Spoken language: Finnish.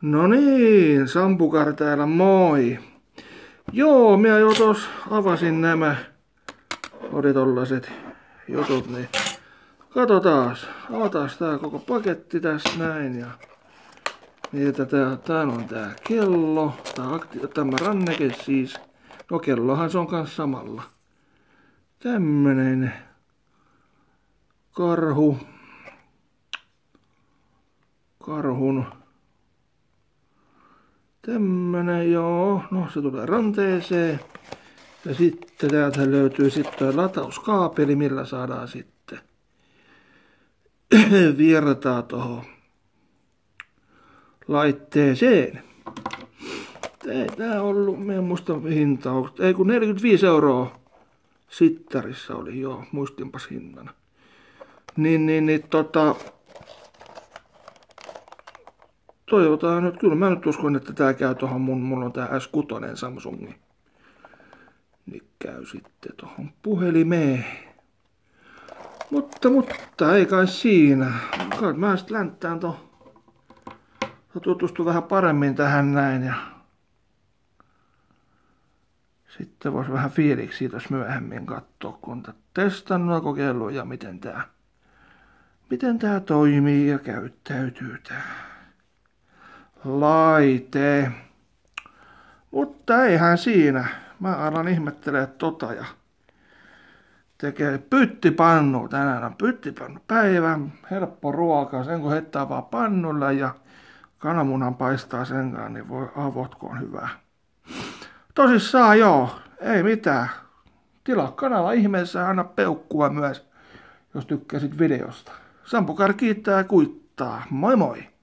No niin, Sampukar täällä, moi. Joo, minä jo tuossa avasin nämä, oli tollaset jutut, niin katsotaas, avataan tää koko paketti tästä näin ja niin, että tää on tää kello, tämä ranneke siis, no kellohan se on kans samalla. Tämmönen karhun tämmönen, joo, no se tulee ranteeseen. Ja sitten täältä löytyy sitten latauskaapeli, millä saadaan sitten virtaa tuohon laitteeseen. Ei tää ollut, mä en muista hintaa, ei kun 45 € sittarissa oli, joo, muistinpas hintana. Toivotaan nyt, kyllä mä nyt uskon, että tää käy tohon mulla on tää S6 Samsungi. Niin käy sitten tohon puhelimeen. Mutta ei kai siinä. Mä sit länttään tutustun vähän paremmin tähän näin ja sitten vois vähän fiiliksi tos myöhemmin katsoa, kun testannut ja kokeillut ja miten tää toimii ja käyttäytyy tää laite. Mutta eihän siinä. Mä alan ihmettelee ja tekee pyttipannu. Tänään on pyttipannu päivä. Helppo ruoka. Sen kun heittää vaan pannulla ja kananmunan paistaa sen kanssa, niin voi avotkoon hyvää. Tosissaan joo. Ei mitään. Tilaa kanava ihmeessä ja anna peukkua myös, jos tykkäsit videosta. Sampukar kiittää ja kuittaa. Moi moi!